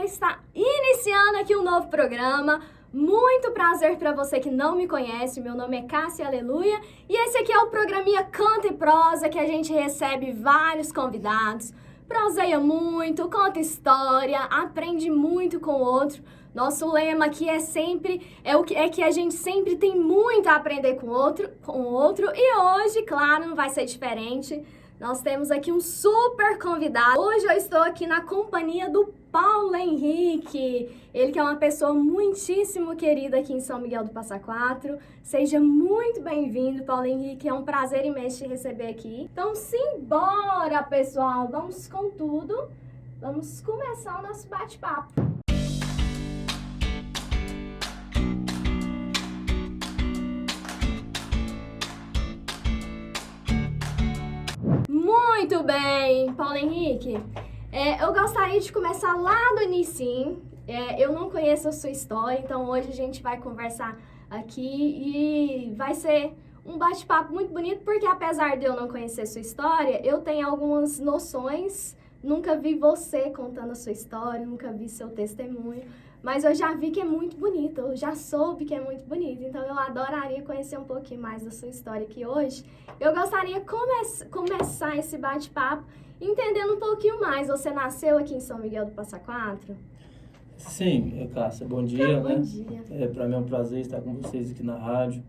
está iniciando aqui um novo programa. Muito prazer para você que não me conhece, meu nome é Cássia Aleluia e esse aqui é o programinha Canta e Prosa, que a gente recebe vários convidados, proseia muito, conta história, aprende muito com o outro. Nosso lema aqui é que a gente sempre tem muito a aprender com o outro e hoje, claro, não vai ser diferente. Nós temos aqui um super convidado. Hoje eu estou aqui na companhia do Paulo Henrique. Ele que é uma pessoa muitíssimo querida aqui em São Miguel do Passa Quatro. Seja muito bem-vindo, Paulo Henrique. É um prazer imenso te receber aqui. Então, simbora, pessoal. Vamos com tudo. Vamos começar o nosso bate-papo. Muito bem, Paulo Henrique. Eu gostaria de começar lá do início. Eu não conheço a sua história, então hoje a gente vai conversar aqui e vai ser um bate-papo muito bonito, porque apesar de eu não conhecer a sua história, eu tenho algumas noções. Nunca vi você contando a sua história, nunca vi seu testemunho, mas eu já vi que é muito bonito, eu já soube que é muito bonito, então eu adoraria conhecer um pouquinho mais da sua história aqui hoje. Eu gostaria de começar esse bate-papo entendendo um pouquinho mais. Você nasceu aqui em São Miguel do Passa Quatro? Sim, Cássia, bom dia, Bom dia. Para mim é um prazer estar com vocês aqui na rádio.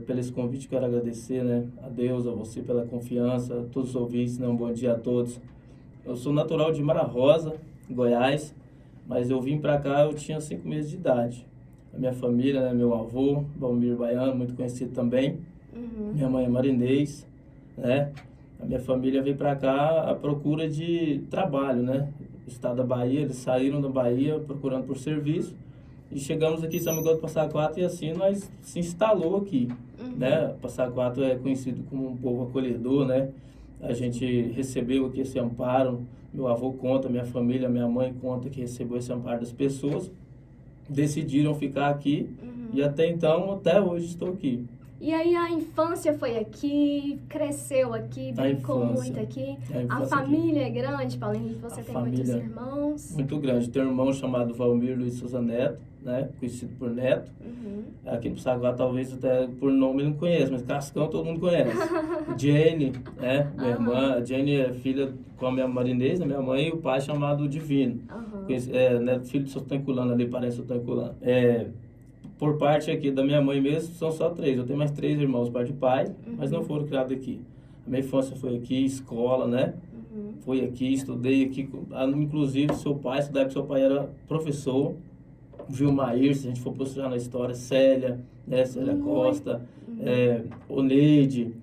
Pelo esse convite, quero agradecer, a Deus, a você pela confiança, a todos os ouvintes, um bom dia a todos. Eu sou natural de Mara Rosa, Goiás, mas eu vim para cá, eu tinha 5 meses de idade. A minha família, meu avô, Valmir Baiano, muito conhecido também. Minha mãe é marinês, A minha família veio para cá à procura de trabalho, Estado da Bahia, eles saíram da Bahia procurando por serviço e chegamos aqui em São Miguel do Passa Quatro e assim nós se instalou aqui, Passa Quatro é conhecido como um povo acolhedor, A gente recebeu aqui esse amparo, meu avô conta, minha família, minha mãe conta que recebeu esse amparo das pessoas, decidiram ficar aqui e até hoje estou aqui. E aí a infância foi aqui, cresceu aqui, brincou muito aqui. A família aqui é grande, Paulo Henrique, você tem muitos irmãos? Muito grande. Tem um irmão chamado Valmir Luiz Souza Neto, conhecido por Neto. Aqui no Passa talvez até por nome não conheça, mas Cascão todo mundo conhece. Jenny, minha irmã. A Jenny é filha com a minha marinês, minha mãe, e o pai chamado Divino. Neto, filho de Sotanculano ali, parece Sotanculano. Por parte aqui da minha mãe mesmo, são só 3. Eu tenho mais 3 irmãos, parte de pai, mas não foram criados aqui. A minha infância foi aqui, escola, Foi aqui, estudei aqui. Inclusive, seu pai, estudei porque seu pai era professor. Vilmair, se a gente for procurar na história, Célia, Célia Costa, Oneide,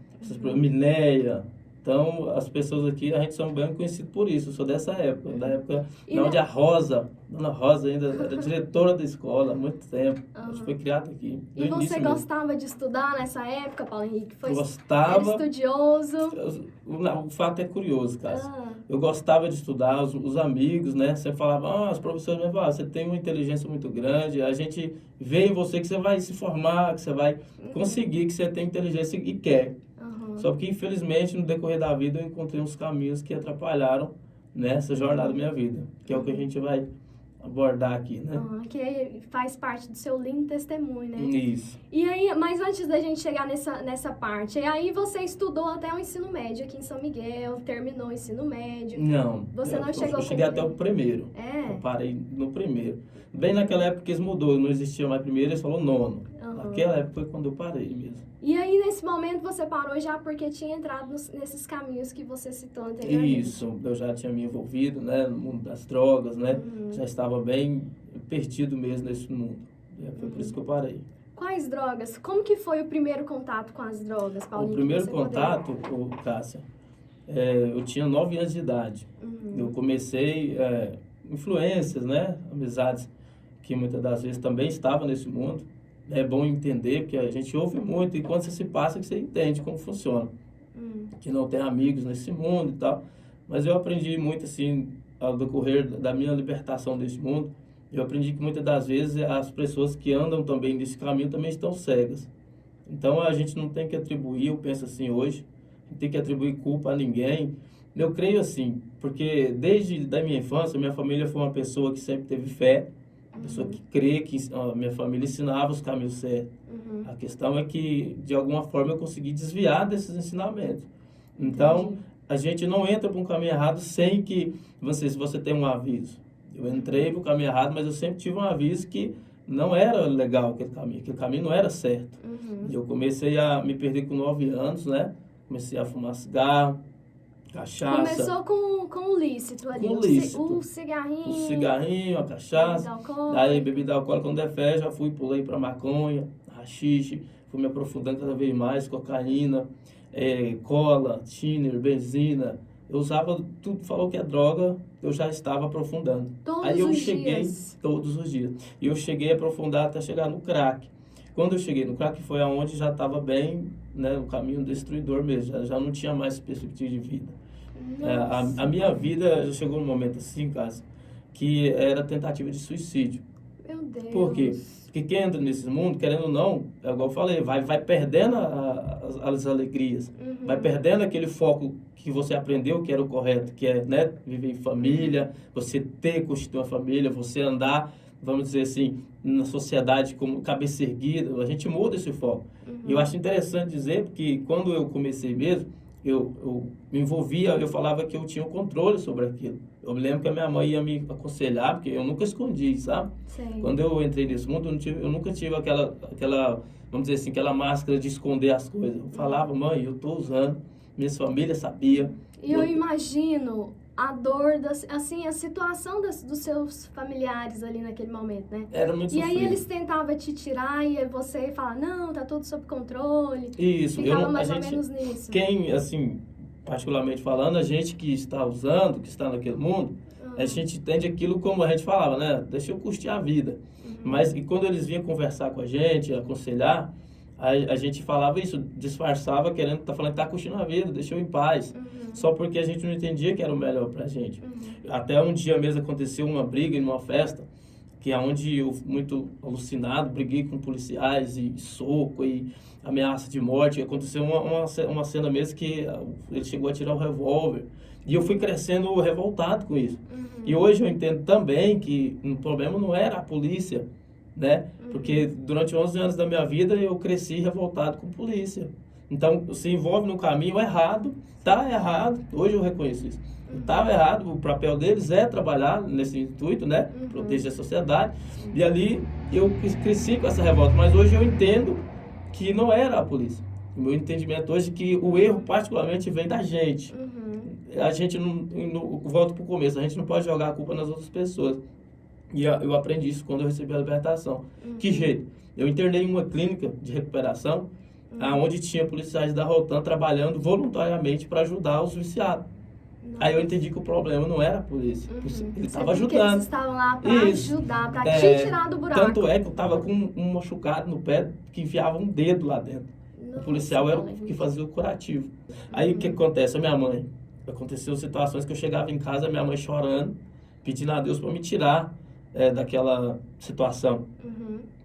Minéia. Então, as pessoas aqui, a gente são bem conhecidos por isso. Eu sou dessa época, da época onde a Dona Rosa ainda era diretora da escola há muito tempo. A gente foi criado aqui. E você gostava de estudar nessa época, Paulo Henrique? Gostava. Era estudioso? O fato é curioso, Cássia. Eu gostava de estudar, os amigos, Você falava, os professores me falavam, você tem uma inteligência muito grande, a gente vê em você que você vai se formar, que você vai conseguir, que você tem inteligência e quer. Só que, infelizmente, no decorrer da vida, eu encontrei uns caminhos que atrapalharam essa jornada da minha vida, que é o que a gente vai abordar aqui, Que faz parte do seu lindo testemunho, Isso. E aí, mas antes da gente chegar nessa parte, aí você estudou até o ensino médio aqui em São Miguel, terminou o ensino médio? Não. Você não chegou... Eu cheguei até o primeiro. Eu parei no primeiro. Bem naquela época que eles mudou, não existia mais primeiro, eles falaram nono. Naquela época foi quando eu parei mesmo. E aí, nesse momento, você parou já porque tinha entrado nesses caminhos que você citou anteriormente? Isso, eu já tinha me envolvido, no mundo das drogas, Já estava bem perdido mesmo nesse mundo. Foi por isso que eu parei. Quais drogas? Como que foi o primeiro contato com as drogas, Paulinho? O primeiro contato, Cássia, eu tinha 9 anos de idade. Eu comecei influências, amizades que muitas das vezes também estavam nesse mundo. É bom entender, porque a gente ouve muito e quando você se passa que você entende como funciona. Que não tem amigos nesse mundo e tal. Mas eu aprendi muito, assim, ao decorrer da minha libertação desse mundo, eu aprendi que muitas das vezes as pessoas que andam também nesse caminho também estão cegas. Então a gente não tem que atribuir, eu penso assim hoje, não tem que atribuir culpa a ninguém, Eu creio assim, porque desde da minha infância, minha família foi uma pessoa que sempre teve fé, pessoa que crê que a minha família ensinava os caminhos certos. A questão é que, de alguma forma, eu consegui desviar desses ensinamentos. Então, a gente não entra para um caminho errado sem que, se você tem um aviso. Eu entrei para o caminho errado, mas eu sempre tive um aviso que não era legal aquele caminho não era certo. E eu comecei a me perder com 9 anos, né? Comecei a fumar cigarro, cachaça. Começou com o lícito ali. Com o lícito. O cigarrinho. O cigarrinho, a cachaça. Daí, bebida alcoólica, quando der fé, já pulei para maconha, haxixe. Fui me aprofundando cada vez mais, cocaína, cola, thinner, benzina. Eu usava tudo, falou que é droga, eu já estava aprofundando. Todos os dias. E eu cheguei a aprofundar até chegar no crack. Quando eu cheguei no crack, foi aonde já estava bem, né, o caminho destruidor mesmo, já não tinha mais perspectiva de vida. A minha vida já chegou num momento assim, Cássia, que era tentativa de suicídio. Meu Deus. Por quê? Porque quem entra nesse mundo, querendo ou não, é igual eu falei, vai perdendo as alegrias, vai perdendo aquele foco que você aprendeu que era o correto, que é, né, viver em família, você constituir uma família, você andar, vamos dizer assim, na sociedade como cabeça erguida, a gente muda esse foco. E eu acho interessante dizer que quando eu comecei mesmo, eu me envolvia, eu falava que eu tinha o controle sobre aquilo. Eu me lembro que a minha mãe ia me aconselhar, porque eu nunca escondi, sabe? Sim. Quando eu entrei nesse mundo, eu nunca tive aquela, vamos dizer assim, aquela máscara de esconder as coisas. Eu falava, mãe, eu estou usando, minha família sabia. E eu imagino a dor, assim, a situação dos seus familiares ali naquele momento, né? Era muito sofrido. E aí eles tentavam te tirar e você fala, não, tá tudo sob controle. Isso. Ficava mais ou menos nisso. Quem, assim, particularmente falando, a gente que está usando, que está naquele mundo, a gente entende aquilo como a gente falava, né? Deixa eu curtir a vida. Mas e quando eles vinham conversar com a gente, aconselhar, a gente falava isso, disfarçava, querendo, falando que tá curtindo a vida, deixa eu em paz. Só porque a gente não entendia que era o melhor pra gente. Até um dia mesmo aconteceu uma briga em uma festa, que é onde eu, muito alucinado, briguei com policiais e soco e ameaça de morte. Aconteceu uma cena mesmo que ele chegou a tirar o revólver. E eu fui crescendo revoltado com isso. E hoje eu entendo também que o problema não era a polícia, né? Porque durante 11 anos da minha vida eu cresci revoltado com a polícia. Então, se envolve no caminho errado, tá errado, hoje eu reconheço isso. Estava errado, o papel deles é trabalhar nesse intuito, né? Proteger a sociedade. E ali eu cresci com essa revolta, mas hoje eu entendo que não era a polícia. O meu entendimento hoje é que o erro particularmente vem da gente. A gente não volto para o começo, a gente não pode jogar a culpa nas outras pessoas. E eu aprendi isso quando eu recebi a libertação. Que jeito? Eu internei em uma clínica de recuperação, onde tinha policiais da Rotan trabalhando voluntariamente para ajudar os viciados. Aí eu entendi que o problema não era a polícia, ele estava ajudando. Eles estavam lá para ajudar, para te tirar do buraco. Tanto é que eu estava com um machucado no pé que enfiava um dedo lá dentro. O policial era o que fazia o curativo. Aí o que acontece? A minha mãe, aconteceu situações que eu chegava em casa, minha mãe chorando, pedindo a Deus para me tirar daquela situação.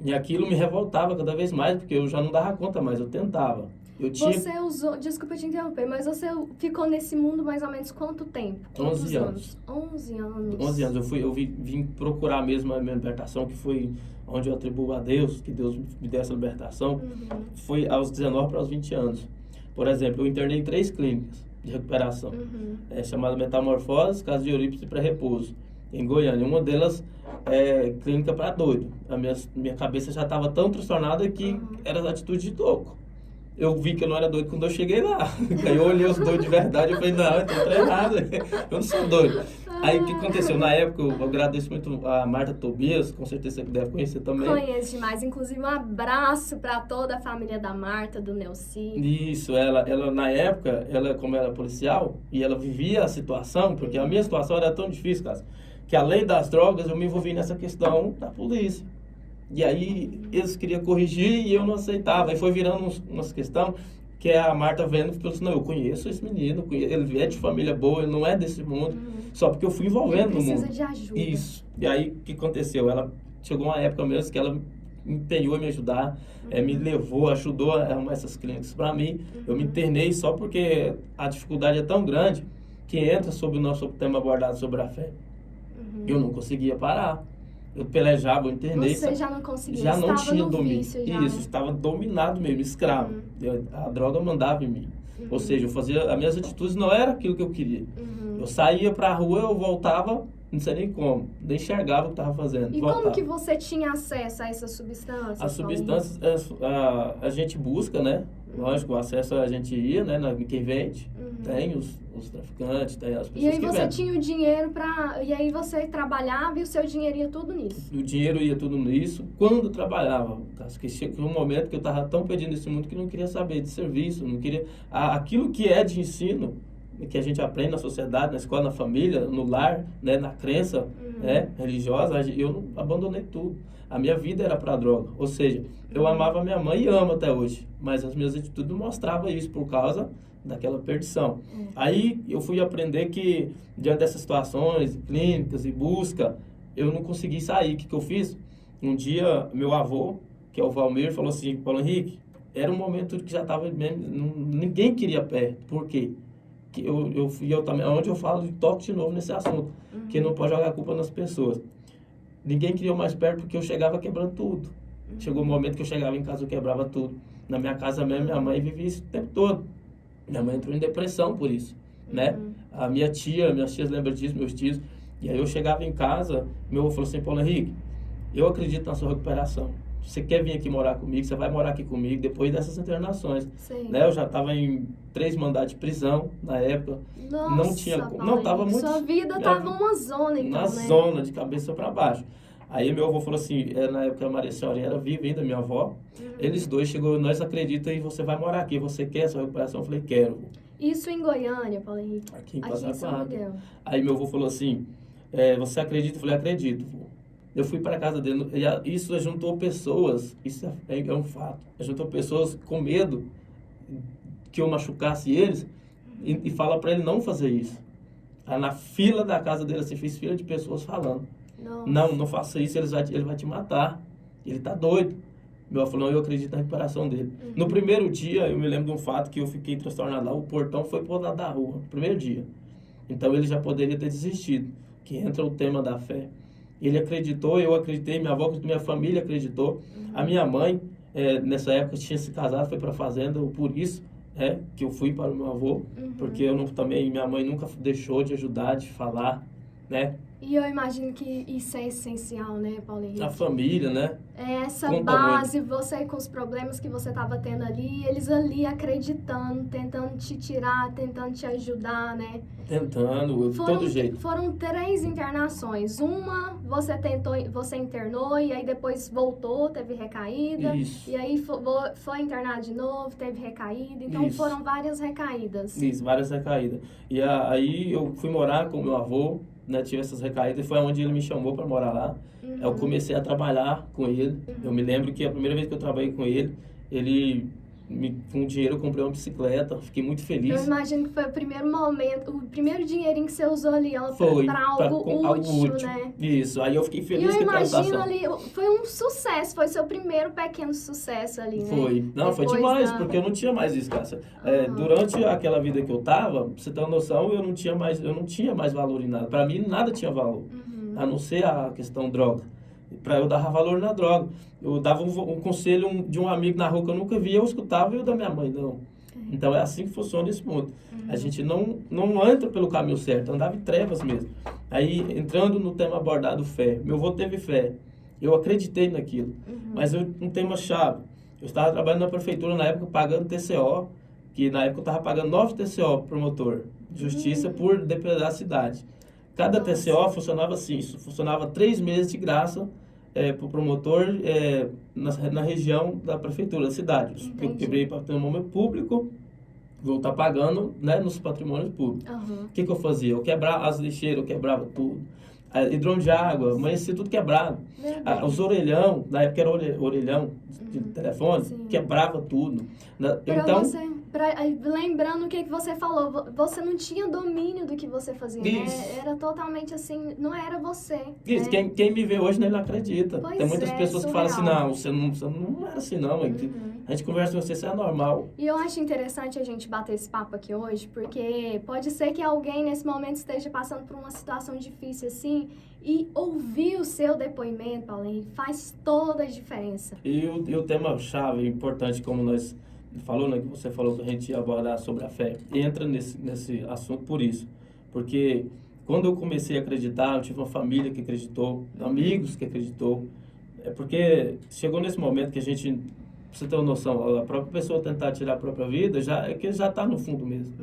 E aquilo me revoltava cada vez mais, porque eu já não dava conta mais, eu tentava. Você usou, desculpa te interromper, mas você ficou nesse mundo mais ou menos quanto tempo? 11 anos. 11 anos. 11 anos. Eu vim procurar mesmo a minha libertação, que foi onde eu atribuo a Deus, que Deus me deu essa libertação. Foi aos 19 para os 20 anos. Por exemplo, eu internei em 3 clínicas de recuperação, chamada Metamorfose, Casa de Eurípides e Pré-Repouso, em Goiânia. Uma delas é clínica para doido. A minha cabeça já estava tão transtornada que era atitude de louco. Eu vi que eu não era doido quando eu cheguei lá. Aí eu olhei os doidos de verdade e falei, não, eu tô treinado, eu não sou doido. Aí o que aconteceu? Na época, eu agradeço muito a Marta Tobias, com certeza você deve conhecer também. Conheço demais, inclusive um abraço para toda a família da Marta, do Neuci. Isso, ela na época, como era policial, e ela vivia a situação, porque a minha situação era tão difícil, cara, que além das drogas, eu me envolvi nessa questão da polícia. E aí eles queriam corrigir e eu não aceitava. Aí foi virando uma questão que a Marta vendo e falou assim, não, eu conheço esse menino, ele é de família boa, ele não é desse mundo, só porque eu fui envolvendo no mundo. Ele precisa de ajuda. Isso. E aí o que aconteceu? Ela chegou uma época mesmo que ela empenhou em me ajudar, me levou, ajudou a arrumar essas clínicas para mim. Eu me internei só porque a dificuldade é tão grande que entra sobre o nosso tema abordado sobre a fé. Eu não conseguia parar. Eu pelejava, eu internei. Você já não conseguia, já não estava tinha no domínio. vício já, Isso, estava dominado mesmo, escravo. A droga mandava em mim. Ou seja, eu fazia, as minhas atitudes não eram aquilo que eu queria. Eu saía para a rua, eu voltava, não sei nem como, nem enxergava o que estava fazendo. E voltava. como que você tinha acesso a essas substâncias? As substâncias, a gente busca, né? Lógico, o acesso a gente ia, né? Quem vende, tem os traficantes, tem as pessoas E aí que você vendem. tinha o dinheiro e aí você trabalhava e o seu dinheiro ia tudo nisso? O dinheiro ia tudo nisso quando trabalhava. Que chegou um momento que eu estava tão perdido nesse mundo que não queria saber de serviço, não queria... Aquilo que é de ensino, que a gente aprende na sociedade, na escola, na família, no lar, né, na crença né, religiosa, eu abandonei tudo. A minha vida era para droga. Ou seja, eu amava minha mãe e amo até hoje, mas as minhas atitudes não mostravam isso por causa daquela perdição. Aí eu fui aprender que, diante dessas situações clínicas e busca, eu não consegui sair. O que eu fiz? Um dia, meu avô, que é o Valmir, falou assim: Paulo Henrique, era um momento que já estava... Ninguém queria perto. Por quê? Que eu também, onde eu falo, toco de novo nesse assunto, que não pode jogar a culpa nas pessoas. Ninguém queria mais perto porque eu chegava quebrando tudo. Chegou um momento que eu chegava em casa, eu quebrava tudo. Na minha casa mesmo, minha mãe vivia isso o tempo todo. Minha mãe entrou em depressão por isso, né? A minhas tias lembram disso, meus tios. E aí eu chegava em casa, meu avô falou assim: Paulo Henrique, eu acredito na sua recuperação. Você quer vir aqui morar comigo, você vai morar aqui comigo depois dessas internações. Né? Eu já estava em 3 mandados de prisão na época. Nossa, não tinha, não estava muito. Sua vida estava uma zona, então, na né? zona, de cabeça para baixo. Aí meu avô falou assim, na época a Maria Senhora era viva ainda, minha avó. Eles dois chegou, nós acreditamos e você vai morar aqui, você quer essa recuperação? Eu falei, quero. Isso em Goiânia, Paulo Henrique? Aqui em São Miguel. Aí meu avô falou assim, você acredita? Eu falei, acredito, vô. Eu fui para casa dele, e isso juntou pessoas, isso é um fato, juntou pessoas com medo que eu machucasse eles e fala para ele não fazer isso. Aí na fila da casa dele, assim, fez fila de pessoas falando, não faça isso, ele vai te matar, ele tá doido. Meu avô falou, eu acredito na recuperação dele. No primeiro dia, eu me lembro de um fato que eu fiquei transtornado lá, o portão foi pro lado da rua, no primeiro dia. Então ele já poderia ter desistido, que entra o tema da fé. Ele acreditou, eu acreditei, minha avó, minha família acreditou. A minha mãe, nessa época, tinha se casado, foi para a fazenda, por isso que eu fui para o meu avô, porque eu não, também, minha mãe nunca deixou de ajudar, de falar, né? E eu imagino que isso é essencial, né, Paulo Henrique? A família, né? Essa base, você com os problemas que você estava tendo ali, eles ali acreditando, tentando te tirar, tentando te ajudar, né? Tentando, de todo jeito. Foram 3 internações. Uma, você internou e aí depois voltou, teve recaída. Isso. E aí foi internado de novo, teve recaída. Então Isso. Foram várias recaídas. Isso, várias recaídas. E aí eu fui morar com meu avô, né, tive essas recaídas, e foi onde ele me chamou para morar lá. Eu comecei a trabalhar com ele. Eu me lembro que a primeira vez que eu trabalhei com ele, com dinheiro eu comprei uma bicicleta, fiquei muito feliz. Eu imagino que foi o primeiro momento, o primeiro dinheirinho que você usou ali para algo útil, né? Isso, aí eu fiquei feliz com a plantação. Eu imagino ali, foi um sucesso, foi seu primeiro pequeno sucesso ali, né? Foi, não, foi demais, porque eu não tinha mais isso, Cássia. Durante aquela vida que eu tava, pra você ter uma noção, eu não tinha mais valor em nada. Pra mim, nada tinha valor, a não ser a questão droga. Pra eu dar valor na droga. Eu dava um conselho de um amigo na rua que eu nunca via, eu escutava, e o da minha mãe não. Então é assim que funciona esse mundo. A gente não entra pelo caminho certo, andava em trevas mesmo. Aí, entrando no tema abordado, fé. Meu avô teve fé. Eu acreditei naquilo. Mas um tema chave. Eu estava trabalhando na prefeitura na época, pagando TCO, que na época eu estava pagando 9 TCO pro promotor de justiça por depredar a cidade. Cada TCO funcionava assim, funcionava 3 meses de graça para o promotor na região da prefeitura, da cidade. Eu quebrei patrimônio público, vou estar pagando, né, nos patrimônios públicos. O que eu fazia? Eu quebrava as lixeiras, eu quebrava tudo. Hidrão de água, amanhecia tudo quebrado. Os orelhão, na época era orelhão de telefone, quebrava tudo. Então, lembrando o que você falou, você não tinha domínio do que você fazia, né? Era totalmente assim, não era você. Isso, né? quem me vê hoje não acredita. Tem muitas pessoas que falam assim, não, você não era assim não. A gente conversa com você, isso é normal. E eu acho interessante a gente bater esse papo aqui hoje, porque pode ser que alguém nesse momento esteja passando por uma situação difícil assim, e ouvir o seu depoimento, Paulinho, faz toda a diferença. E o tema-chave importante, como nós falou, né, que você falou que a gente ia abordar sobre a fé, entra nesse assunto por isso. Porque quando eu comecei a acreditar, eu tive uma família que acreditou, amigos que acreditou. É porque chegou nesse momento que a gente, pra você ter uma noção, a própria pessoa tentar tirar a própria vida, é que já está no fundo mesmo.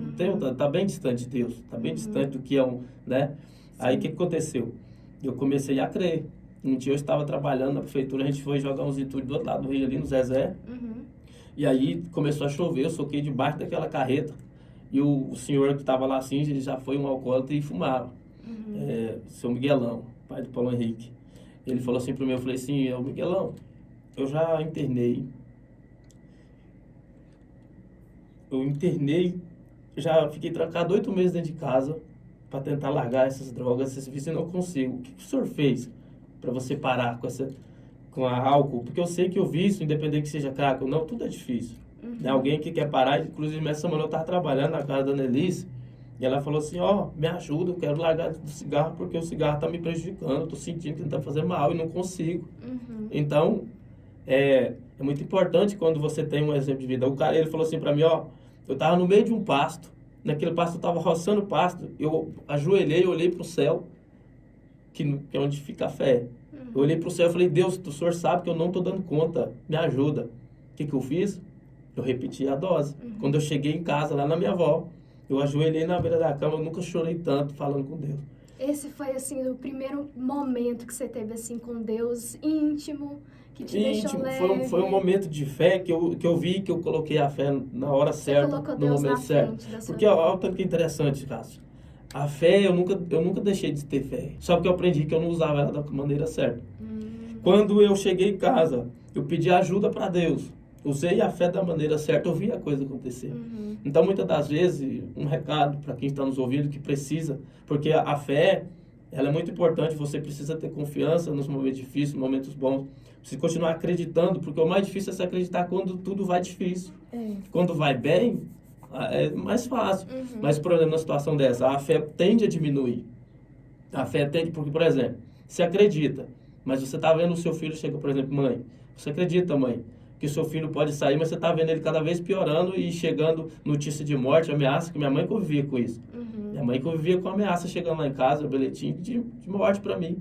Tá bem distante de Deus, está bem distante do que é né? Aí o que aconteceu? Eu comecei a crer. Um dia eu estava trabalhando na prefeitura, a gente foi jogar uns entulhos do outro lado do rio, ali no Zezé. E aí começou a chover, eu soquei debaixo daquela carreta. E o senhor que estava lá assim, ele já foi um alcoólatra e fumava. Seu Miguelão, pai do Paulo Henrique. Ele falou assim para mim, eu falei assim, Miguelão, eu já internei. Já fiquei trancado 8 meses dentro de casa para tentar largar essas drogas, esses vícios, e não consigo. O que o senhor fez para você parar com a álcool? Porque eu sei que o vício, independente que seja crack ou não, tudo é difícil. Alguém que quer parar, inclusive essa semana eu estava trabalhando na casa da Annelise, e ela falou assim, me ajuda, eu quero largar do cigarro, porque o cigarro está me prejudicando, estou sentindo que está fazendo mal e não consigo. Então, é muito importante quando você tem um exemplo de vida. O cara, ele falou assim para mim, eu estava no meio de um pasto, naquele pasto eu estava roçando o pasto, eu ajoelhei, olhei para o céu, que é onde fica a fé. Eu olhei para o céu e falei, Deus, o senhor sabe que eu não estou dando conta, me ajuda. O que eu fiz? Eu repeti a dose. Quando eu cheguei em casa, lá na minha avó, eu ajoelhei na beira da cama, eu nunca chorei tanto falando com Deus. Esse foi, assim, o primeiro momento que você teve, assim, com Deus, íntimo, que te deixou leve. Foi um momento de fé que eu vi, que eu coloquei a fé na hora certa, no momento certo. Porque olha o tanto que é interessante, Cássio. A fé, eu nunca deixei de ter fé. Só que eu aprendi que eu não usava ela da maneira certa. Quando eu cheguei em casa, eu pedi ajuda para Deus. Usei a fé da maneira certa, eu vi a coisa acontecer. Então, muitas das vezes, um recado para quem está nos ouvindo que precisa, porque a fé, ela é muito importante, você precisa ter confiança nos momentos difíceis, nos momentos bons. Precisa continuar acreditando, porque o mais difícil é se acreditar quando tudo vai difícil. Quando vai bem, é mais fácil. Mas, por exemplo, na situação dessa, a fé tende a diminuir. A fé tende, porque, por exemplo, você acredita, mas você está vendo o seu filho chegar, por exemplo, mãe, você acredita, mãe, que o seu filho pode sair, mas você está vendo ele cada vez piorando e chegando notícia de morte, ameaça, que minha mãe convivia com isso. Minha mãe convivia com ameaça chegando lá em casa, bilhetinho de morte para mim.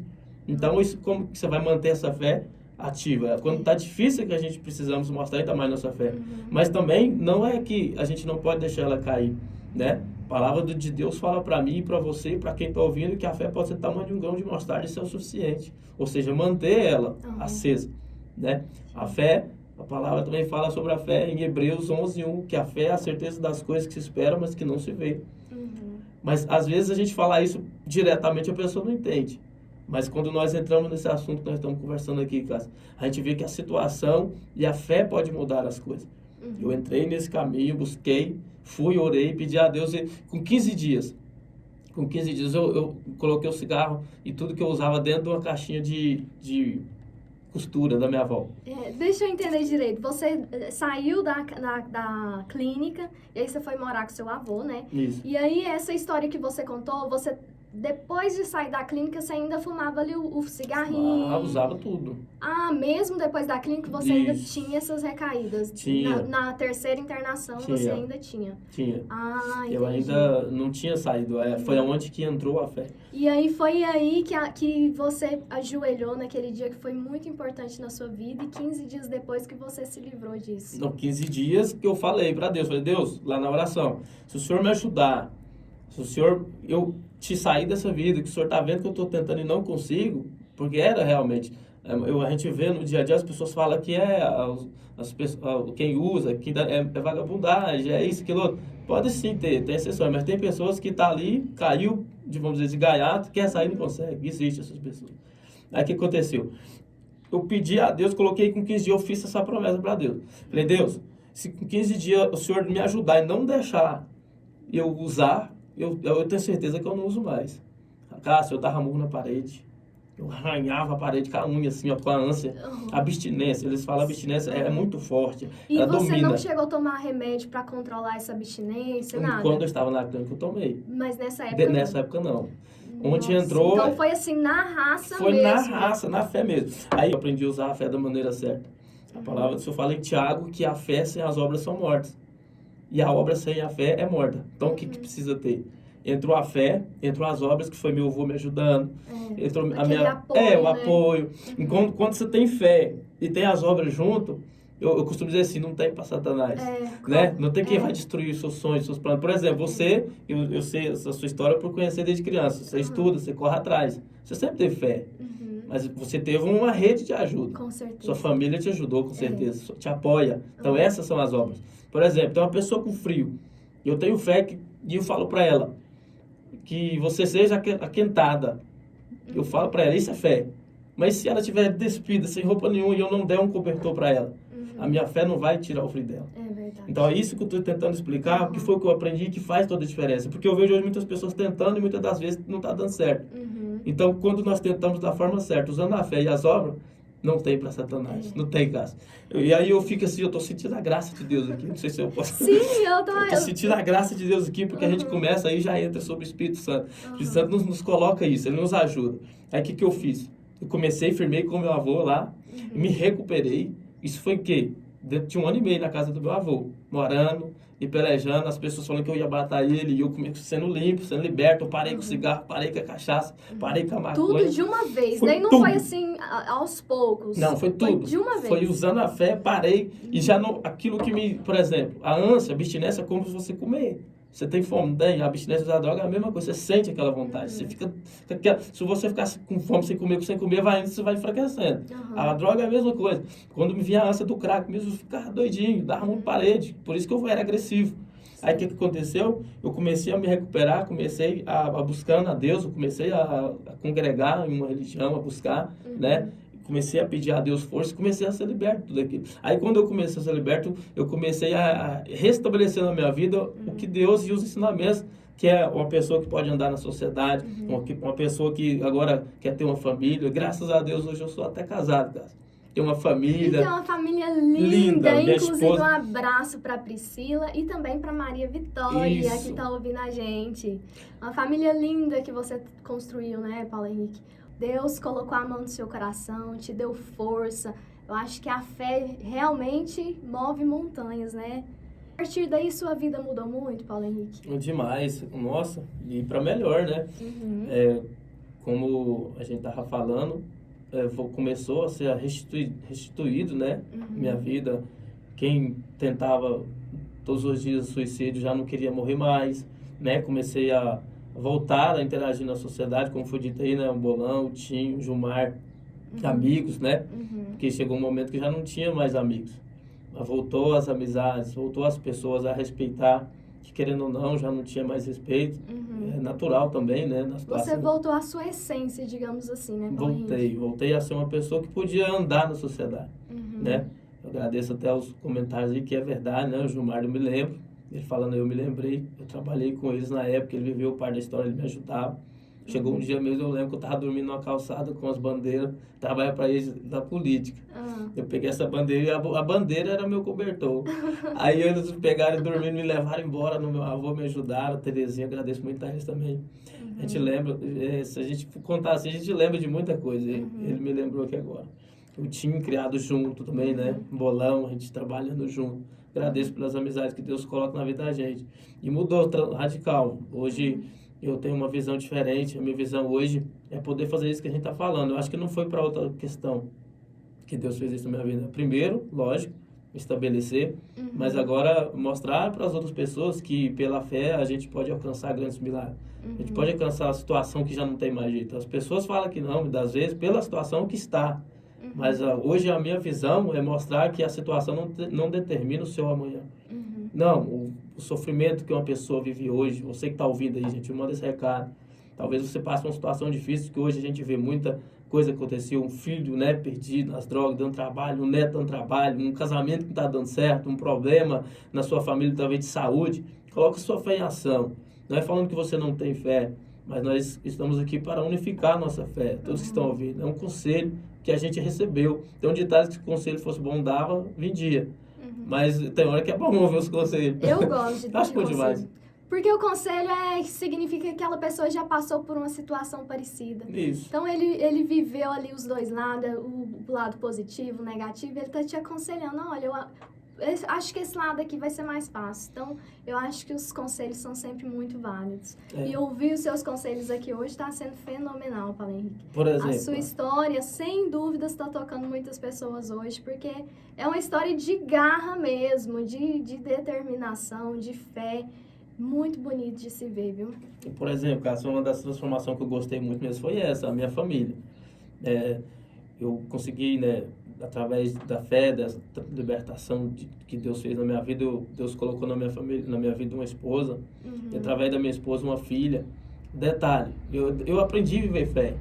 Então, isso, como que você vai manter essa fé ativa? Quando está difícil que a gente precisamos mostrar ainda mais nossa fé. Mas também não é que a gente não pode deixar ela cair, né? A palavra de Deus fala para mim, para você, para quem está ouvindo, que a fé pode ser do tamanho de um grão de mostarda, isso é o suficiente. Ou seja, manter ela acesa, né? A fé, a palavra também fala sobre a fé em Hebreus 11:1, que a fé é a certeza das coisas que se esperam, mas que não se vê. Mas às vezes a gente fala isso diretamente, a pessoa não entende. Mas quando nós entramos nesse assunto que nós estamos conversando aqui, Cássio, a gente vê que a situação e a fé pode mudar as coisas. Eu entrei nesse caminho, busquei, fui, orei, pedi a Deus, e com 15 dias eu coloquei o cigarro e tudo que eu usava dentro de uma caixinha de costura da minha avó. Deixa eu entender direito. Você saiu da clínica e aí você foi morar com seu avô, né? Isso. E aí essa história que você contou, você depois de sair da clínica, você ainda fumava ali o cigarrinho? Usava tudo. Mesmo depois da clínica, você ainda tinha essas recaídas? Tinha. Na terceira internação, você ainda tinha? Tinha. Entendi. Eu ainda não tinha saído. Foi onde que entrou a fé. E aí foi aí que você ajoelhou naquele dia que foi muito importante na sua vida e 15 dias depois que você se livrou disso? Não, 15 dias que eu falei para Deus. Falei, Deus, lá na oração, se o Senhor me ajudar, se o Senhor... Eu te sair dessa vida, que o senhor está vendo que eu estou tentando e não consigo, porque era realmente, a gente vê no dia a dia, as pessoas falam que quem usa, que é vagabundagem, é isso, aquilo outro. Pode sim tem exceções, mas tem pessoas que estão ali, caiu, vamos dizer, de gaiato, quer sair e não consegue, existe essas pessoas. Aí o que aconteceu? Eu pedi a Deus, coloquei com 15 dias, eu fiz essa promessa para Deus. Falei, Deus, se com 15 dias o senhor me ajudar e não deixar eu usar, eu tenho certeza que eu não uso mais. Cássio, eu dava murro na parede. Eu arranhava a parede com a unha, assim, ó, com a ânsia. Abstinência, eles falam abstinência é muito forte. E ela você domina. não chegou a tomar remédio pra controlar essa abstinência, nada? Quando eu estava na clínica, eu tomei. Mas nessa época não? Nessa época, não. Onde Nossa, entrou... Então foi assim, na raça foi mesmo. na raça, na fé mesmo. Aí eu aprendi a usar a fé da maneira certa. A palavra do Senhor fala em Tiago que a fé sem as obras são mortas. E a obra sem a fé é morta. Então, o que precisa ter? Entrou a fé, entrou as obras, que foi meu avô me ajudando. Entrou a minha... apoio, o apoio. Quando você tem fé e tem as obras junto, eu costumo dizer assim, não tem para Satanás. Né? Não tem quem vai destruir os seus sonhos, os seus planos. Por exemplo, você, eu sei essa sua história por conhecer desde criança. Você estuda, você corre atrás. Você sempre teve fé. Mas você teve uma rede de ajuda. Com certeza. Sua família te ajudou, com certeza. Te apoia. Então, essas são as obras. Por exemplo, tem uma pessoa com frio. Eu tenho fé e eu falo para ela que você seja aquentada. Eu falo para ela, isso é fé. Mas se ela estiver despida, sem roupa nenhuma, e eu não der um cobertor para ela, a minha fé não vai tirar o frio dela. É verdade. Então, é isso que eu estou tentando explicar, o que foi que eu aprendi que faz toda a diferença. Porque eu vejo hoje muitas pessoas tentando e muitas das vezes não está dando certo. Então, quando nós tentamos da forma certa, usando a fé e as obras, não tem para Satanás, não tem graça. E aí eu fico assim, eu estou sentindo a graça de Deus aqui, não sei se eu posso... Sim, eu tô... Estou sentindo a graça de Deus aqui, porque a gente começa aí já entra sobre o Espírito Santo. O Espírito Santo nos coloca isso, ele nos ajuda. Aí o que eu fiz? Eu comecei, firmei com meu avô lá, me recuperei. Isso foi o quê? Dentro de 1 ano e meio na casa do meu avô, morando e pelejando, as pessoas falando que eu ia matar ele, e eu sendo limpo, sendo liberto, eu parei com o cigarro, parei com a cachaça, parei com a maconha. Tudo de uma vez, foi nem não tudo. foi assim aos poucos. Não, foi tudo. Foi de uma vez. Foi usando a fé, parei, e já não, aquilo que me, por exemplo, a ânsia, a abstinência é como se você comer. Você tem fome, não tem? A abstinência da droga é a mesma coisa, você sente aquela vontade. Você fica, se você ficar com fome sem comer, vai indo, você vai enfraquecendo. A droga é a mesma coisa. Quando me vinha a ânsia do crack, mesmo eu ficava doidinho, dava muito parede. Por isso que eu era agressivo. Aí o que aconteceu? Eu comecei a me recuperar, comecei a buscando a Deus, eu comecei a congregar em uma religião, a buscar, né? Comecei a pedir a Deus força e comecei a ser liberto de tudo aquilo. Aí, quando eu comecei a ser liberto, eu comecei a restabelecer na minha vida o que Deus e os ensinamentos, que é uma pessoa que pode andar na sociedade, uma pessoa que agora quer ter uma família. Graças a Deus, hoje eu sou até casado, cara. Tenho uma família. E tem uma família linda. Minha Inclusive, esposa... um abraço para Priscila e também para Maria Vitória, Isso. que está ouvindo a gente. Uma família linda que você construiu, né, Paulo Henrique? Deus colocou a mão no seu coração, te deu força. Eu acho que a fé realmente move montanhas, né? A partir daí, sua vida mudou muito, Paulo Henrique? Demais. Nossa, e para melhor, né? Como a gente estava falando, começou a ser restituído, né? Minha vida. Quem tentava todos os dias suicídio já não queria morrer mais, né? Comecei a voltar a interagir na sociedade, como foi dito aí, né? O Bolão, o Tinho, o Gilmar, amigos, né? Porque chegou um momento que já não tinha mais amigos. Mas voltou as amizades, voltou as pessoas a respeitar, que querendo ou não, já não tinha mais respeito. É natural também, né? Você voltou à sua essência, digamos assim, né, Paulo Henrique? Voltei a ser uma pessoa que podia andar na sociedade, né? Eu agradeço até os comentários aí, que é verdade, né? O Gilmar, eu me lembro. Ele falando, eu me lembrei, eu trabalhei com eles na época, ele viveu parte da história, ele me ajudava. Chegou um dia mesmo, eu lembro que eu estava dormindo numa calçada com as bandeiras, trabalhava para eles da política. Eu peguei essa bandeira e a bandeira era meu cobertor. Aí eles pegaram e dormindo, me levaram embora, no meu avô me ajudaram, a Terezinha, agradeço muito a eles também. A gente lembra, se a gente contar assim, a gente lembra de muita coisa, ele me lembrou aqui agora. O time criado junto também, né? Bolão, a gente trabalhando junto. Agradeço pelas amizades que Deus coloca na vida da gente. E mudou radical. Hoje eu tenho uma visão diferente. A minha visão hoje é poder fazer isso que a gente está falando. Eu acho que não foi para outra questão que Deus fez isso na minha vida. Primeiro, lógico, estabelecer. Mas agora mostrar para as outras pessoas que pela fé a gente pode alcançar grandes milagres. A gente pode alcançar a situação que já não tem mais jeito. As pessoas falam que não, muitas vezes, pela situação que está. Mas hoje a minha visão é mostrar que a situação não determina o seu amanhã. Não, o sofrimento que uma pessoa vive hoje, você que está ouvindo aí, gente, manda esse recado. Talvez você passe uma situação difícil, que hoje a gente vê muita coisa acontecer, um filho, né, perdido nas drogas, dando trabalho, um neto dando trabalho, um casamento que não está dando certo, um problema na sua família, talvez de saúde. Coloque sua fé em ação. Não é falando que você não tem fé, mas nós estamos aqui para unificar a nossa fé, todos que estão ouvindo. É um conselho que a gente recebeu. Tem um ditado que se o conselho fosse bom, dava, vendia. Mas tem hora que é bom ouvir os conselhos. Eu gosto de Acho bom conselho. demais. Porque o conselho significa que aquela pessoa já passou por uma situação parecida. Isso. Então, ele viveu ali os dois lados, o lado positivo, o negativo, ele tá te aconselhando, olha, eu acho que esse lado aqui vai ser mais fácil. Então, eu acho que os conselhos são sempre muito válidos. E ouvir os seus conselhos aqui hoje está sendo fenomenal, Paulo Henrique. Por exemplo, a sua história, sem dúvidas, está tocando muitas pessoas hoje, porque é uma história de garra mesmo, de determinação, de fé. Muito bonito de se ver, viu? Por exemplo, Cássio, uma das transformações que eu gostei muito mesmo foi essa, a minha família. Eu consegui, né, através da fé, dessa libertação que Deus fez na minha vida, Deus colocou na minha família, na minha vida uma esposa, e através da minha esposa uma filha. Detalhe, eu aprendi a viver fé.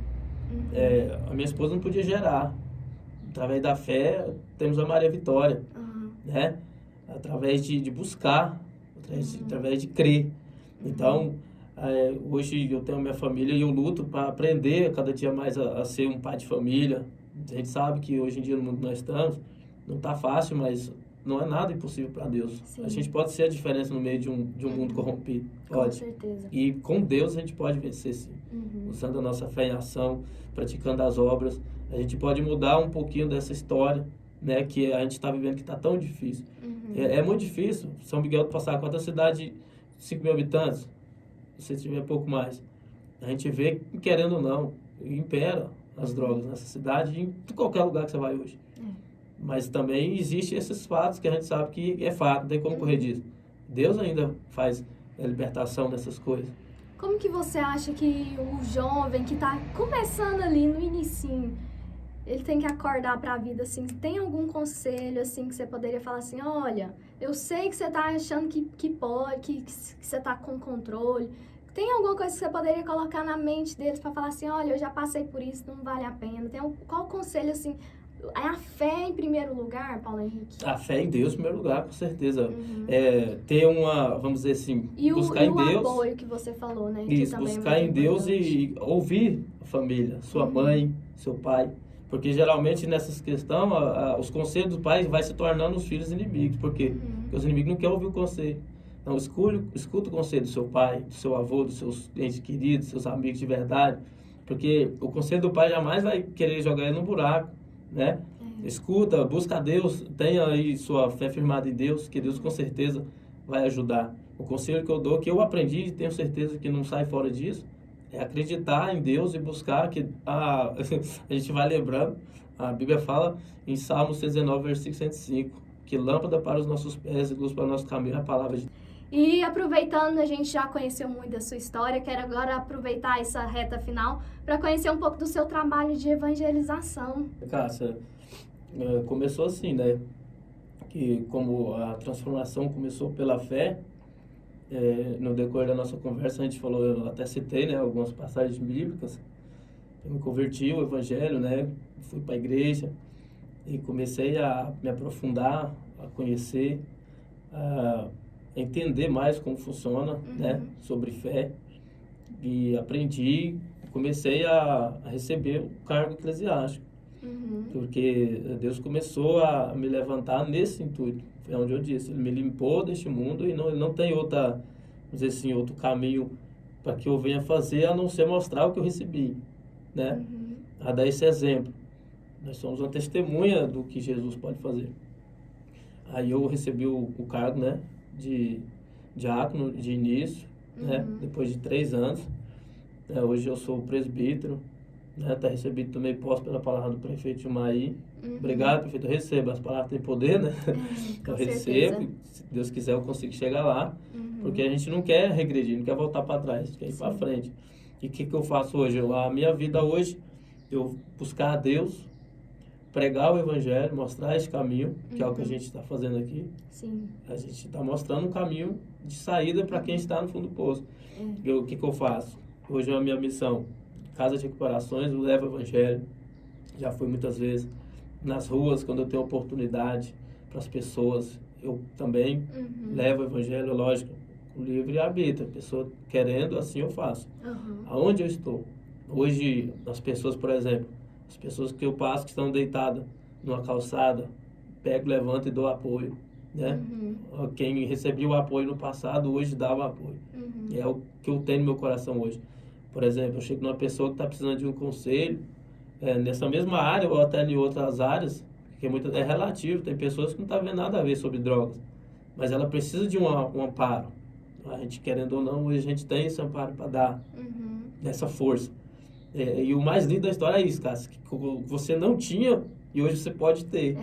A minha esposa não podia gerar. Através da fé, temos a Maria Vitória, né? Através de buscar, através de crer. Então, hoje eu tenho a minha família e eu luto para aprender cada dia mais a ser um pai de família. A gente sabe que hoje em dia no mundo que nós estamos, não está fácil, mas não é nada impossível para Deus. Sim. A gente pode ser a diferença no meio de um mundo corrompido. Pode. Com certeza. E com Deus a gente pode vencer, sim. Usando a nossa fé em ação, praticando as obras, a gente pode mudar um pouquinho dessa história, né, que a gente está vivendo, que está tão difícil. É muito difícil. São Miguel do Passa Quatro é uma cidade de 5 mil habitantes, se tiver pouco mais. A gente vê, querendo ou não, impera as drogas nessa cidade e em qualquer lugar que você vai hoje. Mas também existem esses fatos que a gente sabe que é fato, não tem como correr disso. Deus ainda faz a libertação dessas coisas. Como que você acha que o jovem que está começando ali no inicinho, ele tem que acordar para a vida, assim? Tem algum conselho, assim, que você poderia falar assim, olha, eu sei que você está achando que pode, que você está com controle. Tem alguma coisa que você poderia colocar na mente deles para falar assim, olha, eu já passei por isso, não vale a pena. Qual conselho, assim? É a fé em primeiro lugar, Paulo Henrique? A fé em Deus em primeiro lugar, com certeza. Ter vamos dizer assim, buscar em Deus. E o apoio que você falou, né? Isso, buscar em Deus e ouvir a família, sua mãe, seu pai. Porque geralmente nessas questões, os conselhos do pai vai se tornando os filhos inimigos. Por quê? Porque os inimigos não querem ouvir o conselho. Então, escuta o conselho do seu pai, do seu avô, dos seus entes queridos, dos seus amigos de verdade. Porque o conselho do pai jamais vai querer jogar ele no buraco, né? Escuta, busca a Deus, tenha aí sua fé firmada em Deus, que Deus com certeza vai ajudar. O conselho que eu dou, que eu aprendi e tenho certeza que não sai fora disso, é acreditar em Deus e buscar, que a gente vai lembrando, a Bíblia fala em Salmo 119, versículo 105, que lâmpada para os nossos pés e luz para o nosso caminho é a palavra de Deus. E aproveitando, a gente já conheceu muito da sua história, quero agora aproveitar essa reta final para conhecer um pouco do seu trabalho de evangelização. Cássia, começou assim, né? Que como a transformação começou pela fé, no decorrer da nossa conversa a gente falou, eu até citei, né, algumas passagens bíblicas. Eu me converti ao evangelho, né? Fui para a igreja e comecei a me aprofundar, a conhecer, a entender mais como funciona, né, sobre fé, e aprendi, comecei a receber o cargo eclesiástico, porque Deus começou a me levantar nesse intuito. Foi onde eu disse, Ele me limpou deste mundo e não tem outra, vamos dizer assim, outro caminho para que eu venha fazer a não ser mostrar o que eu recebi, né? A dar esse exemplo. Nós somos uma testemunha do que Jesus pode fazer. Aí eu recebi o cargo, né, de diácono de início, né, depois de 3 anos. Hoje eu sou presbítero, né, até recebi também posse pela palavra do prefeito Jumaí. Obrigado, prefeito, eu recebo. As palavras têm poder, né? Eu recebo, se Deus quiser eu consigo chegar lá, porque a gente não quer regredir, não quer voltar para trás, a gente quer ir para frente. E o que eu faço hoje? A minha vida hoje, eu buscar a Deus, pregar o evangelho, mostrar esse caminho, que é o que a gente está fazendo aqui. Sim. A gente está mostrando um caminho de saída para quem está no fundo do poço. O que eu faço? Hoje é a minha missão. Casa de recuperações, eu levo o evangelho. Já fui muitas vezes nas ruas, quando eu tenho oportunidade para as pessoas. Eu também levo o evangelho, lógico, O livre-arbítrio. A pessoa querendo, assim eu faço. Uhum. Aonde eu estou? Hoje, as pessoas, por exemplo, as pessoas que eu passo que estão deitadas numa calçada, pego, levanto e dou apoio, né? Uhum. Quem recebia o apoio no passado, hoje dá o apoio. Uhum. É o que eu tenho no meu coração hoje. Por exemplo, eu chego numa pessoa que está precisando de um conselho, nessa mesma área ou até em outras áreas, que é relativo, tem pessoas que não estão vendo nada a ver sobre drogas, mas ela precisa de um amparo. A gente, querendo ou não, hoje a gente tem esse amparo para dar, Uhum. essa força. E o mais lindo da história é isso, Cássia, que você não tinha e hoje você pode ter.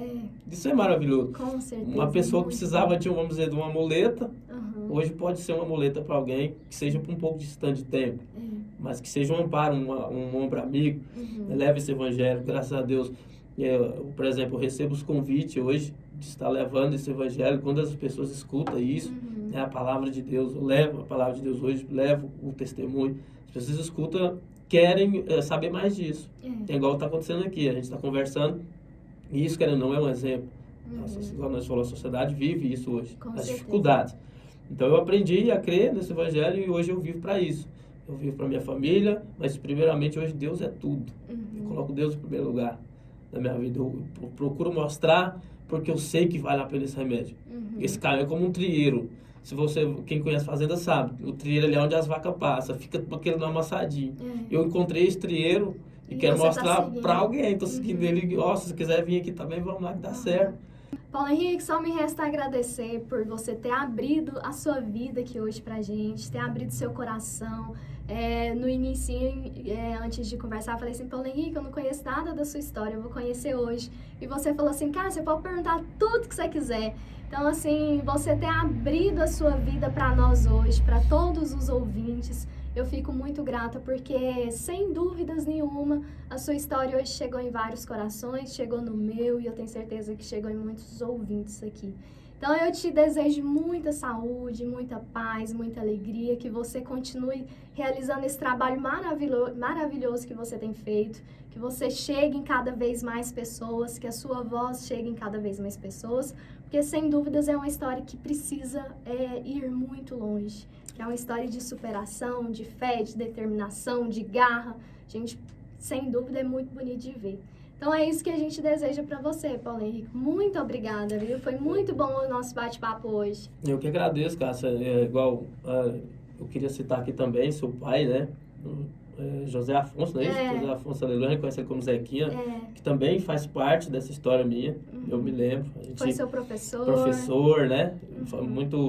Isso é maravilhoso. Com certeza. Uma pessoa que precisava de, vamos dizer, de uma muleta, Uhum. hoje pode ser uma muleta para alguém que seja por um pouco distante de tempo, mas que seja um amparo, um ombro amigo. Uhum. Leve esse evangelho, graças a Deus. Por exemplo, eu recebo os convites hoje de estar levando esse evangelho. Quando as pessoas escutam isso, Uhum. a palavra de Deus, eu levo a palavra de Deus hoje, levo o testemunho. As pessoas escutam, querem saber mais disso. É igual está acontecendo aqui, a gente está conversando, e isso, querendo ou não, é um exemplo. Igual nós falamos, a sociedade vive isso hoje, Com as certeza. dificuldades. Então eu aprendi a crer nesse evangelho e hoje eu vivo para isso. Eu vivo para minha família, mas primeiramente hoje Deus é tudo. Eu coloco Deus em primeiro lugar na minha vida. Eu procuro mostrar porque eu sei que vale a pena esse remédio. Esse caminho é como um trieiro. Quem conhece fazenda sabe, o trieiro ali é onde as vacas passam, fica aquele amassadinho. Eu encontrei esse trieiro e quero mostrar para alguém. Estou seguindo ele. Ó, se você quiser vir aqui também, vamos lá que dá certo. Paulo Henrique, só me resta agradecer por você ter abrido a sua vida aqui hoje pra gente, ter abrido seu coração. No início, antes de conversar, eu falei assim, Paulo Henrique, eu não conheço nada da sua história, eu vou conhecer hoje. E você falou assim, cara, você pode perguntar tudo que você quiser. Então, assim, você ter abrido a sua vida para nós hoje, para todos os ouvintes, eu fico muito grata porque, sem dúvidas nenhuma, a sua história hoje chegou em vários corações, chegou no meu e eu tenho certeza que chegou em muitos ouvintes aqui. Então, eu te desejo muita saúde, muita paz, muita alegria, que você continue realizando esse trabalho maravilhoso que você tem feito, que você chegue em cada vez mais pessoas, que a sua voz chegue em cada vez mais pessoas, porque, sem dúvidas, é uma história que precisa ir muito longe, que é uma história de superação, de fé, de determinação, de garra. Gente, sem dúvida, é muito bonito de ver. Então, é isso que a gente deseja para você, Paulo Henrique. Muito obrigada, viu? Foi muito bom o nosso bate-papo hoje. Eu que agradeço, Cássia. Eu queria citar aqui também seu pai, né? José Afonso, não é isso? José Afonso, aleluia, a gente conhece ele como Zequinha, que também faz parte dessa história minha. Eu me lembro. Foi seu professor. Professor, né?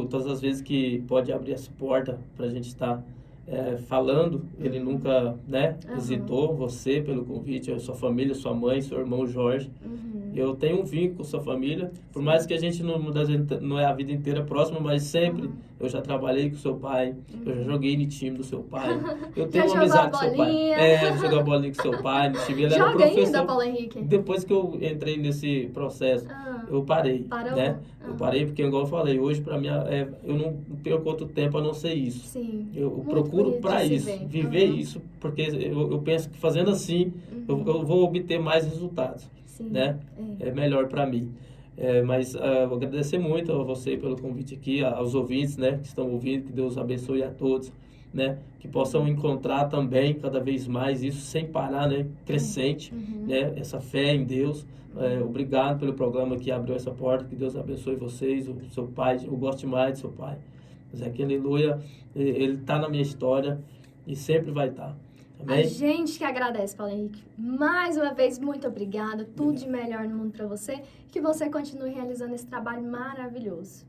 Todas as vezes que pode abrir essa porta para a gente estar falando, ele nunca, hesitou. Você pelo convite, a sua família, sua mãe, seu irmão Jorge. Eu tenho um vínculo com sua família, por mais que a gente não é a vida inteira próxima, mas sempre eu já trabalhei com seu pai, eu já joguei no time do seu pai, eu tenho uma amizade com seu pai. Jogou a bolinha com seu pai no time, ele era professor. Ainda, Paulo Henrique? Depois que eu entrei nesse processo, eu parei. Parou? Né? Eu parei porque, igual eu falei, hoje para mim, eu não perco outro tempo a não ser isso. Sim. Eu procuro para isso, viver isso, porque eu penso que fazendo assim, eu vou obter mais resultados. Sim, né? É melhor para mim. Mas vou agradecer muito a você pelo convite aqui, aos ouvintes, né, que estão ouvindo, que Deus abençoe a todos, né, que possam encontrar também cada vez mais isso sem parar, né, crescente, né, essa fé em Deus. Obrigado pelo programa que abriu essa porta, que Deus abençoe vocês, o seu pai, eu gosto demais do seu pai. Zé, que aleluia, ele está na minha história e sempre vai estar. Amém? A gente que agradece, Paulo Henrique. Mais uma vez, muito obrigada. Tudo de melhor no mundo para você. Que você continue realizando esse trabalho maravilhoso.